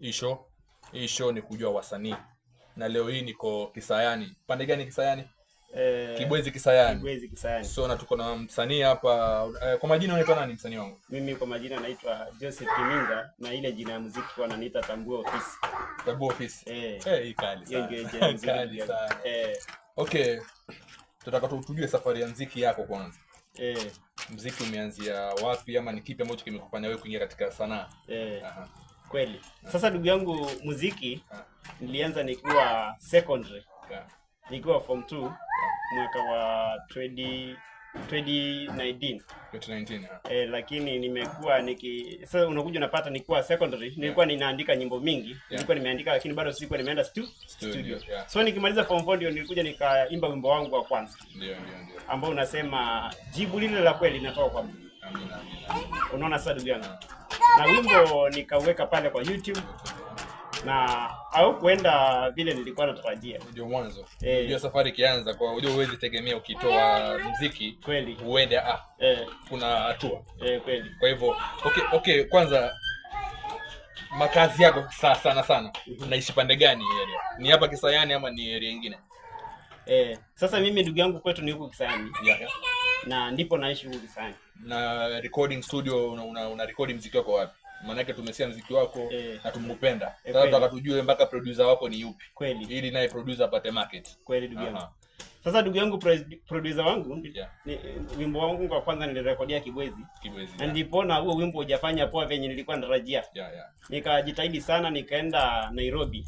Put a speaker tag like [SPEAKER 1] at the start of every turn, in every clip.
[SPEAKER 1] Hii show ni kujua wasanii. Na leo hii niko Kisayani. Pande gani Kisayani? Kibwezi Kisayani.
[SPEAKER 2] Kibwezi Kisayani.
[SPEAKER 1] So na tuko na msanii hapa. Kwa majina unaitwa nani msanii wangu?
[SPEAKER 2] Mimi kwa majina naitwa Joseph Kiminza na ile jina ya muziki wananiita Tambua Ofisi.
[SPEAKER 1] Tambua Ofisi. Hii kali sana. Kali sana. Okay. Tutaka tujue safari ya muziki yako kwanza. Muziki umeanzia wapi ama ni kipi ambacho kimekufanya wewe kuingia katika sanaa?
[SPEAKER 2] Kweli. Sasa ndugu yangu, muziki nilianza nikiwa secondary. Nikiwa form 2 mwaka wa 2019. Lakini nimekuwa sasa unakuja unapata nilikuwa secondary, nilikuwa ninaandika nyimbo mingi, nilikuwa nimeandika lakini bado sikuwa nimeenda studio. So nikimaliza form 4 ndio nilikuja nikaimba wimbo wangu wa kwanza.
[SPEAKER 1] Ndio.
[SPEAKER 2] Ambao unasema jibu lile la kweli linatoka kwa Mungu. Unaona sasa ndugu yangu. Na wimbo nikaweka pale kwa YouTube na au kwenda vile nilikuwa natarajia.
[SPEAKER 1] Ndio mwanzo. Ndio safari ikianza, kwa hiyo huwezi tegemea ukitoa muziki
[SPEAKER 2] kweli
[SPEAKER 1] uende kuna hatua.
[SPEAKER 2] Kweli.
[SPEAKER 1] Kwa hivyo okay, kwanza makazi yako sana unaishi pande gani area? Ni hapa Kisayani ama ni area nyingine?
[SPEAKER 2] Sasa mimi ndugu yangu kwetu ni huko Kisayani. Na ndipo naishi huko Kisayani.
[SPEAKER 1] Na recording studio una record muziki wako wapi? Maana yake tumesikia muziki wako na tumupenda. Sasa tunataka tujue mpaka producer wako ni yupi.
[SPEAKER 2] Kweli.
[SPEAKER 1] Ili naye producer apate market.
[SPEAKER 2] Kweli ndugu yangu. Sasa ndugu yangu, producer wangu ni wimbo wangu wa kwanza nilirekodia Kibwezi. Na nilipoona huo wimbo hujafanya poa venye nilikuwa natarajia. Nikajitahidi sana, nikaenda Nairobi.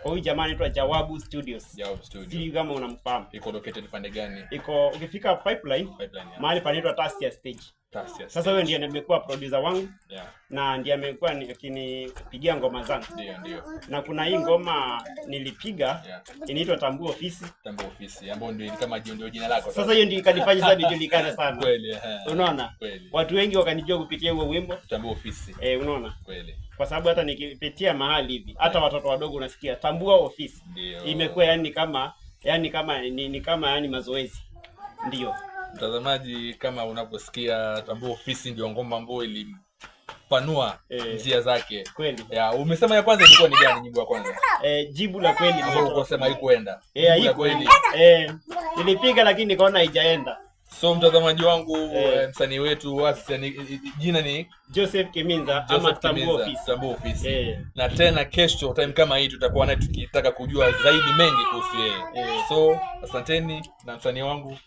[SPEAKER 2] Kwa huyu jamaa anaitwa Jawabu Studios. Sijui kama unamfahamu.
[SPEAKER 1] Iko located pande gani?
[SPEAKER 2] Iko ukifika Pipeline mahali panaitwa Tastia Stage. Sasa wewe ndiye amekuwa producer wangu. Na ndiye amekuwa akinipigia ngoma zangu.
[SPEAKER 1] Ndio.
[SPEAKER 2] Na kuna hii ngoma nilipiga inaitwa Tambua Ofisi.
[SPEAKER 1] Tambua Ofisi ambayo ndio kama ndio jina lako.
[SPEAKER 2] Sasa hiyo ndio ikanifanya sasa nijulikane sana.
[SPEAKER 1] Kweli.
[SPEAKER 2] Unaona? Watu wengi wakanijua kupitia huo wimbo
[SPEAKER 1] Tambua Ofisi.
[SPEAKER 2] Unaona?
[SPEAKER 1] Kweli.
[SPEAKER 2] Kwa sababu hata nikipitia mahali hivi hata watoto wadogo unasikia Tambua Ofisi. Imekuwa yani kama mazoezi. Ndio.
[SPEAKER 1] Mtazamaji, kama unaposikia Tambua Ofisi ndio ngoma ambayo ilipanua njia zake.
[SPEAKER 2] Kweli.
[SPEAKER 1] Umesema ya kwanza ilikuwa ni gani nyimbo ya kwanza?
[SPEAKER 2] Jibu la kweli
[SPEAKER 1] ndio unasema haikuenda.
[SPEAKER 2] Haikuenda. Nilipiga lakini nikaona haijaenda.
[SPEAKER 1] So mtazamaji wangu, msanii wetu jina ni
[SPEAKER 2] Joseph Kiminza ama Tambua
[SPEAKER 1] Ofisi. Na tena kesho time kama hii tutakuwa naye tukitaka kujua zaidi mengi kuhusu yeye. So asanteni na msanii wangu.